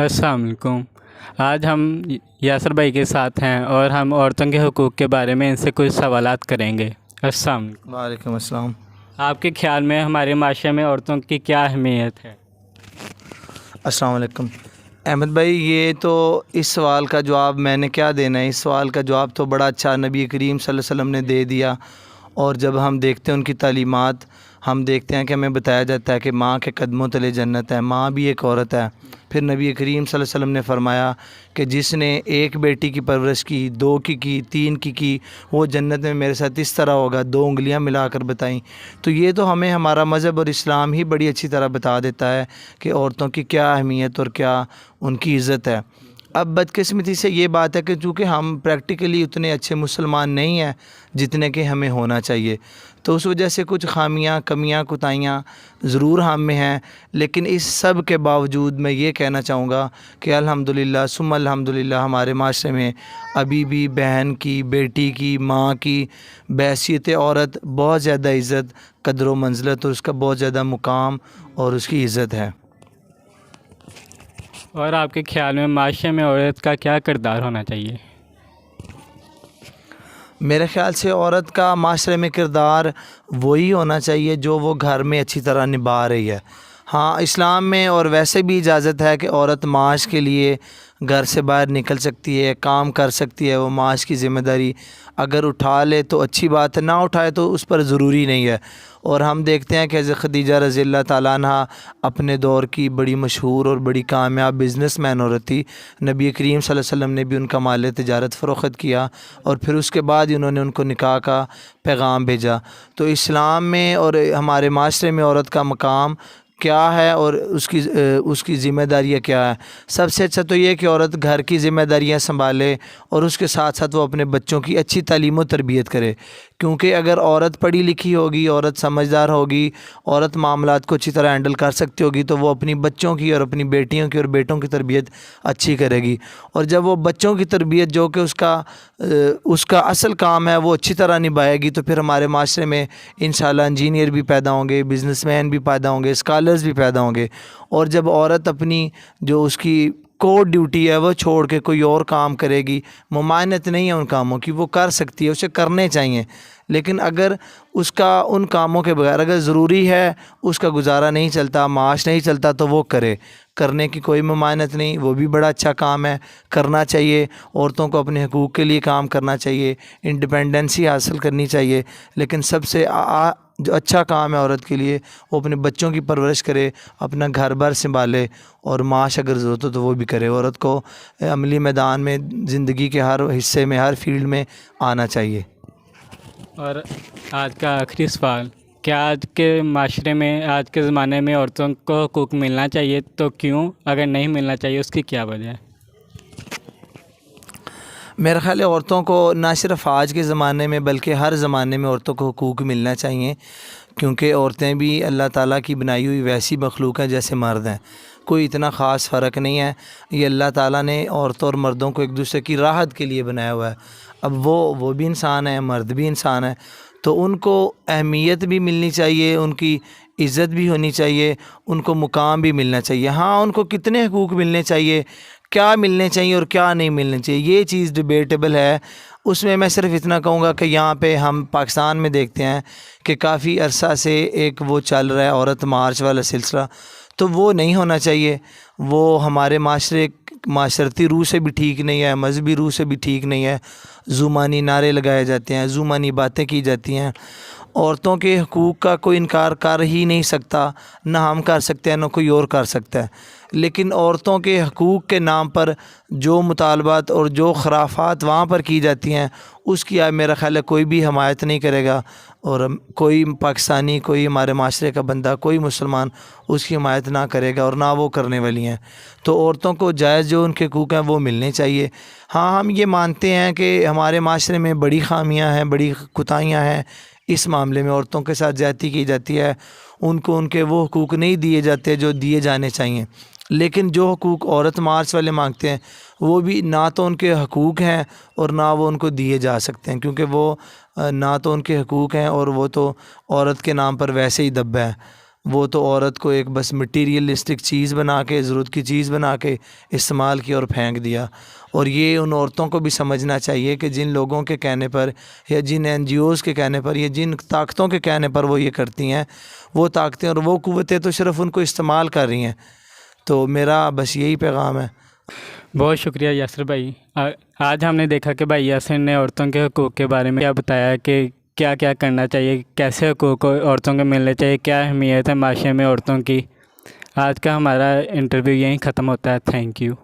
السلام علیکم۔ آج ہم یاسر بھائی کے ساتھ ہیں اور ہم عورتوں کے حقوق کے بارے میں ان سے کچھ سوالات کریں گے۔ السلام علیکم۔ وعلیکم السلام۔ آپ کے خیال میں ہمارے معاشرے میں عورتوں کی کیا اہمیت ہے؟ السلام علیکم احمد بھائی، یہ تو اس سوال کا جواب میں نے کیا دینا ہے، اس سوال کا جواب تو بڑا اچھا نبی کریم صلی اللہ علیہ وسلم نے دے دیا۔ اور جب ہم دیکھتے ہیں ان کی تعلیمات، ہم دیکھتے ہیں کہ ہمیں بتایا جاتا ہے کہ ماں کے قدموں تلے جنت ہے، ماں بھی ایک عورت ہے۔ پھر نبی کریم صلی اللہ علیہ وسلم نے فرمایا کہ جس نے ایک بیٹی کی پرورش کی، دو کی، تین کی، وہ جنت میں میرے ساتھ اس طرح ہوگا، 2 انگلیاں ملا کر بتائیں۔ تو یہ تو ہمیں ہمارا مذہب اور اسلام ہی بڑی اچھی طرح بتا دیتا ہے کہ عورتوں کی کیا اہمیت اور کیا ان کی عزت ہے۔ اب بدقسمتی سے یہ بات ہے کہ چونکہ ہم پریکٹیکلی اتنے اچھے مسلمان نہیں ہیں جتنے کہ ہمیں ہونا چاہیے، تو اس وجہ سے کچھ خامیاں، کمیاں، کوتاہیاں ضرور ہم میں ہیں۔ لیکن اس سب کے باوجود میں یہ کہنا چاہوں گا کہ الحمدللہ ثم الحمدللہ ہمارے معاشرے میں ابھی بھی بہن کی، بیٹی کی، ماں کی بحیثیت عورت بہت زیادہ عزت، قدر و منزلت اور اس کا بہت زیادہ مقام اور اس کی عزت ہے۔ اور آپ کے خیال میں معاشرے میں عورت کا کیا کردار ہونا چاہیے؟ میرے خیال سے عورت کا معاشرے میں کردار وہی ہونا چاہیے جو وہ گھر میں اچھی طرح نبھا رہی ہے۔ ہاں، اسلام میں اور ویسے بھی اجازت ہے کہ عورت معاش کے لیے گھر سے باہر نکل سکتی ہے، کام کر سکتی ہے، وہ معاش کی ذمہ داری اگر اٹھا لے تو اچھی بات ہے، نہ اٹھائے تو اس پر ضروری نہیں ہے۔ اور ہم دیکھتے ہیں کہ حضرت خدیجہ رضی اللہ تعالیٰ عنہ اپنے دور کی بڑی مشہور اور بڑی کامیاب بزنس مین عورت تھی۔ نبی کریم صلی اللہ علیہ وسلم نے بھی ان کا مال تجارت فروخت کیا اور پھر اس کے بعد انہوں نے ان کو نکاح کا پیغام بھیجا۔ تو اسلام میں اور ہمارے معاشرے میں عورت کا مقام کیا ہے اور اس کی ذمہ داریاں کیا ہے؟ سب سے اچھا تو یہ کہ عورت گھر کی ذمہ داریاں سنبھالے اور اس کے ساتھ ساتھ وہ اپنے بچوں کی اچھی تعلیم و تربیت کرے، کیونکہ اگر عورت پڑھی لکھی ہوگی، عورت سمجھدار ہوگی، عورت معاملات کو اچھی طرح ہینڈل کر سکتی ہوگی تو وہ اپنی بچوں کی اور اپنی بیٹیوں کی اور بیٹوں کی تربیت اچھی کرے گی۔ اور جب وہ بچوں کی تربیت جو کہ اس کا اصل کام ہے وہ اچھی طرح نبھائے گی تو پھر ہمارے معاشرے میں انشاءاللہ انجینئر بھی پیدا ہوں گے، بزنس مین بھی پیدا ہوں گے، اسکالرز بھی پیدا ہوں گے۔ اور جب عورت اپنی جو اس کی کوڈ ڈیوٹی ہے وہ چھوڑ کے کوئی اور کام کرے گی، ممانعت نہیں ہے ان کاموں کی، وہ کر سکتی ہے، اسے کرنے چاہیے، لیکن اگر اس کا ان کاموں کے بغیر اگر ضروری ہے، اس کا گزارا نہیں چلتا، معاش نہیں چلتا تو وہ کرنے کی کوئی ممانعت نہیں، وہ بھی بڑا اچھا کام ہے، کرنا چاہیے۔ عورتوں کو اپنے حقوق کے لیے کام کرنا چاہیے، انڈیپینڈنسی حاصل کرنی چاہیے، لیکن سب سے جو اچھا کام ہے عورت کے لیے وہ اپنے بچوں کی پرورش کرے، اپنا گھر بار سنبھالے اور معاش اگر ضرورت ہو تو وہ بھی کرے۔ عورت کو عملی میدان میں زندگی کے ہر حصے میں، ہر فیلڈ میں آنا چاہیے۔ اور آج کا آخری سوال، کیا آج کے معاشرے میں، آج کے زمانے میں عورتوں کو حقوق ملنا چاہیے تو کیوں؟ اگر نہیں ملنا چاہیے اس کی کیا وجہ ہے؟ میرا خیال ہے عورتوں کو نہ صرف آج کے زمانے میں بلکہ ہر زمانے میں عورتوں کو حقوق ملنا چاہیے، کیونکہ عورتیں بھی اللہ تعالیٰ کی بنائی ہوئی ویسی مخلوق ہیں جیسے مرد ہیں، کوئی اتنا خاص فرق نہیں ہے۔ یہ اللہ تعالیٰ نے عورتوں اور مردوں کو ایک دوسرے کی راحت کے لیے بنایا ہوا ہے۔ اب وہ بھی انسان ہے، مرد بھی انسان ہے، تو ان کو اہمیت بھی ملنی چاہیے، ان کی عزت بھی ہونی چاہیے، ان کو مقام بھی ملنا چاہیے۔ ہاں، ان کو کتنے حقوق ملنے چاہیے، کیا ملنے چاہیے اور کیا نہیں ملنے چاہیے، یہ چیز ڈیبیٹیبل ہے۔ اس میں صرف اتنا کہوں گا کہ یہاں پہ ہم پاکستان میں دیکھتے ہیں کہ کافی عرصہ سے ایک وہ چل رہا ہے عورت مارچ والا سلسلہ، تو وہ نہیں ہونا چاہیے۔ وہ ہمارے معاشرتی روح سے بھی ٹھیک نہیں ہے، مذہبی روح سے بھی ٹھیک نہیں ہے۔ زمانی نعرے لگائے جاتے ہیں، زمانی باتیں کی جاتی ہیں۔ عورتوں کے حقوق کا کوئی انکار کر ہی نہیں سکتا، نہ ہم کر سکتے ہیں نہ کوئی اور کر سکتا ہے، لیکن عورتوں کے حقوق کے نام پر جو مطالبات اور جو خرافات وہاں پر کی جاتی ہیں اس کی میرا خیال ہے کوئی بھی حمایت نہیں کرے گا، اور کوئی پاکستانی، کوئی ہمارے معاشرے کا بندہ، کوئی مسلمان اس کی حمایت نہ کرے گا اور نہ وہ کرنے والی ہیں۔ تو عورتوں کو جائز جو ان کے حقوق ہیں وہ ملنے چاہیے۔ ہاں، ہم یہ مانتے ہیں کہ ہمارے معاشرے میں بڑی خامیاں ہیں، بڑی کوتاہیاں ہیں، اس معاملے میں عورتوں کے ساتھ زیادتی کی جاتی ہے، ان کو ان کے وہ حقوق نہیں دیے جاتے جو دیے جانے چاہیے۔ لیکن جو حقوق عورت مارچ والے مانگتے ہیں وہ بھی نہ تو ان کے حقوق ہیں اور نہ وہ ان کو دیے جا سکتے ہیں، کیونکہ وہ نہ تو ان کے حقوق ہیں اور وہ تو عورت کے نام پر ویسے ہی دبا ہے۔ وہ تو عورت کو ایک بس مٹیریلسٹک چیز بنا کے، ضرورت کی چیز بنا کے استعمال کیا اور پھینک دیا۔ اور یہ ان عورتوں کو بھی سمجھنا چاہیے کہ جن لوگوں کے کہنے پر یا جن NGOs کے کہنے پر یا جن طاقتوں کے کہنے پر وہ یہ کرتی ہیں، وہ طاقتیں اور وہ قوتیں تو صرف ان کو استعمال کر رہی ہیں۔ تو میرا بس یہی پیغام ہے۔ بہت شکریہ یاسر بھائی۔ آج ہم نے دیکھا کہ بھائی یاسر نے عورتوں کے حقوق کے بارے میں کیا بتایا کہ کیا کیا کرنا چاہیے، کیسے حقوق عورتوں کو ملنے چاہیے، کیا اہمیت ہے معاشرے میں عورتوں کی۔ آج کا ہمارا انٹرویو یہیں ختم ہوتا ہے۔ Thank you.